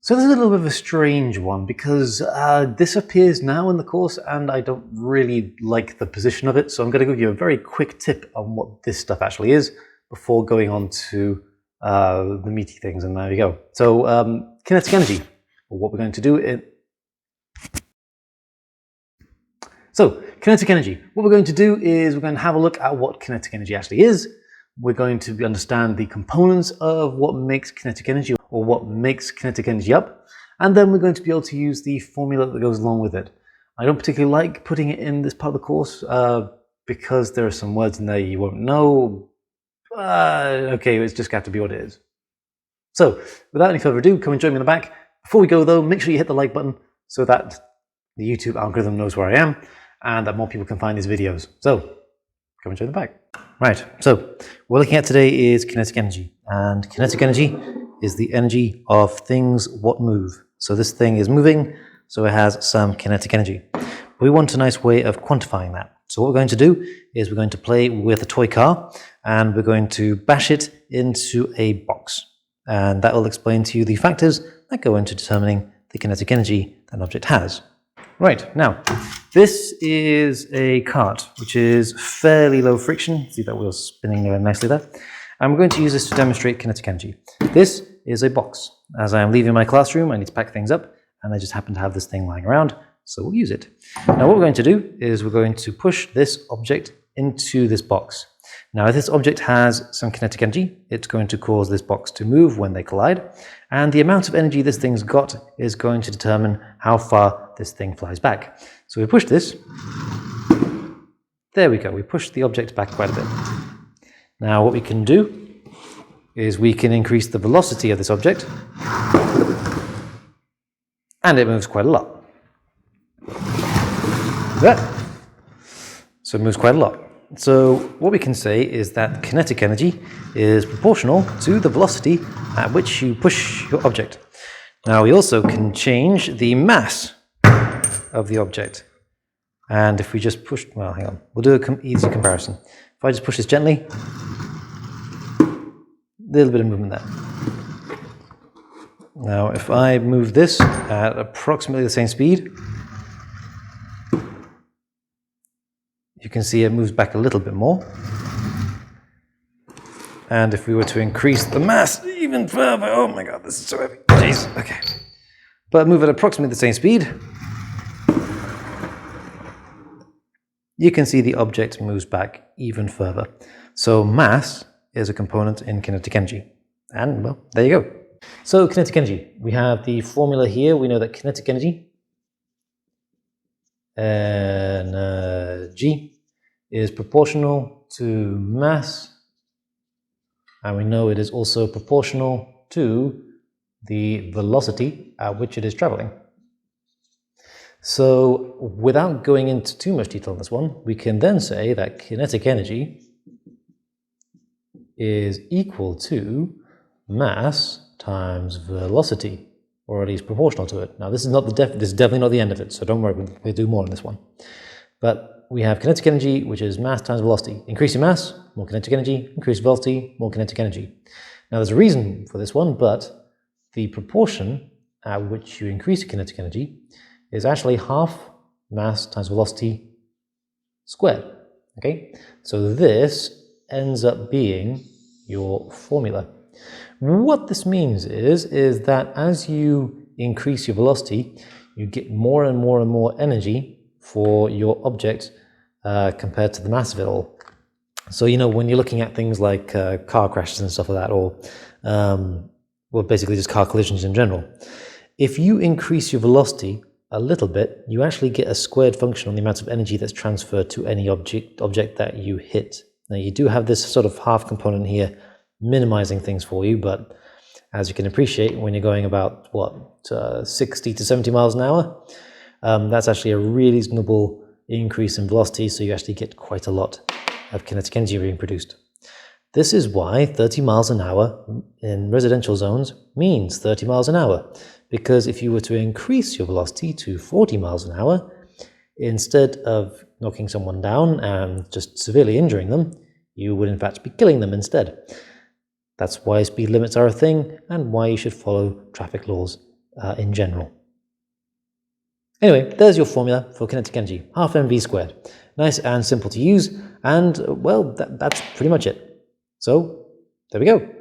So this is a little bit of a strange one because this appears now in the course and I don't really like the position of it, so I'm going to give you a very quick tip on what this stuff actually is before going on to the meaty things, and there you go. So kinetic energy, what we're going to do So kinetic energy, what we're going to do is we're going to have a look at what kinetic energy actually is. We're going to understand the components of what makes kinetic energy, or what makes kinetic energy up, and then we're going to be able to use the formula that goes along with it. I don't particularly like putting it in this part of the course because there are some words in there you won't know. Okay, it's just got to be what it is. So without any further ado, come and join me in the back. Before we go though, make sure you hit the like button so that the YouTube algorithm knows where I am and that more people can find these videos. So come and join the back. Right, so what we're looking at today is kinetic energy, and kinetic energy is the energy of things what move. So this thing is moving, so it has some kinetic energy. We want a nice way of quantifying that. So what we're going to do is we're going to play with a toy car and we're going to bash it into a box. And that will explain to you the factors that go into determining the kinetic energy that an object has. Right, now, this is a cart, which is fairly low friction. See that wheel spinning there nicely there. And we're going to use this to demonstrate kinetic energy. This is a box. As I am leaving my classroom, I need to pack things up, and I just happen to have this thing lying around, so we'll use it. Now what we're going to do is we're going to push this object into this box. Now if this object has some kinetic energy, it's going to cause this box to move when they collide, and the amount of energy this thing's got is going to determine how far this thing flies back. So we push this. There we go, we pushed the object back quite a bit. Now what we can do is we can increase the velocity of this object, and it moves quite a lot. So it moves quite a lot. So what we can say is that kinetic energy is proportional to the velocity at which you push your object. Now we also can change the mass of the object. And if we just push, well, hang on, we'll do an easy comparison. If I just push this gently, a little bit of movement there. Now if I move this at approximately the same speed, you can see it moves back a little bit more. And if we were to increase the mass even further, oh my god, this is so heavy. Jeez, okay. But move at approximately the same speed, you can see the object moves back even further. So mass is a component in kinetic energy. And well, there you go. So kinetic energy, we have the formula here. We know that kinetic energy G is proportional to mass, and we know it is also proportional to the velocity at which it is traveling. So without going into too much detail on this one, we can then say that kinetic energy is equal to mass times velocity, or at least proportional to it. Now this is not this is definitely not the end of it, so don't worry, we'll do more on this one. But we have kinetic energy, which is mass times velocity. Increasing mass, more kinetic energy. Increased velocity, more kinetic energy. Now there's a reason for this one, but the proportion at which you increase your kinetic energy is actually half mass times velocity squared. Okay, so this ends up being your formula. What this means is that as you increase your velocity, you get more and more and more energy for your object compared to the mass of it all. So, you know, when you're looking at things like car crashes and stuff like that, or well, basically just car collisions in general, if you increase your velocity a little bit, you actually get a squared function on the amount of energy that's transferred to any object that you hit. Now, you do have this sort of half component here minimizing things for you, but as you can appreciate, when you're going about, what, 60 to 70 miles an hour, that's actually a really reasonable increase in velocity, so you actually get quite a lot of kinetic energy being produced. This is why 30 miles an hour in residential zones means 30 miles an hour, because if you were to increase your velocity to 40 miles an hour, instead of knocking someone down and just severely injuring them, you would in fact be killing them instead. That's why speed limits are a thing and why you should follow traffic laws in general. Anyway, there's your formula for kinetic energy, half mv squared. Nice and simple to use, and well, that's pretty much it. So, there we go.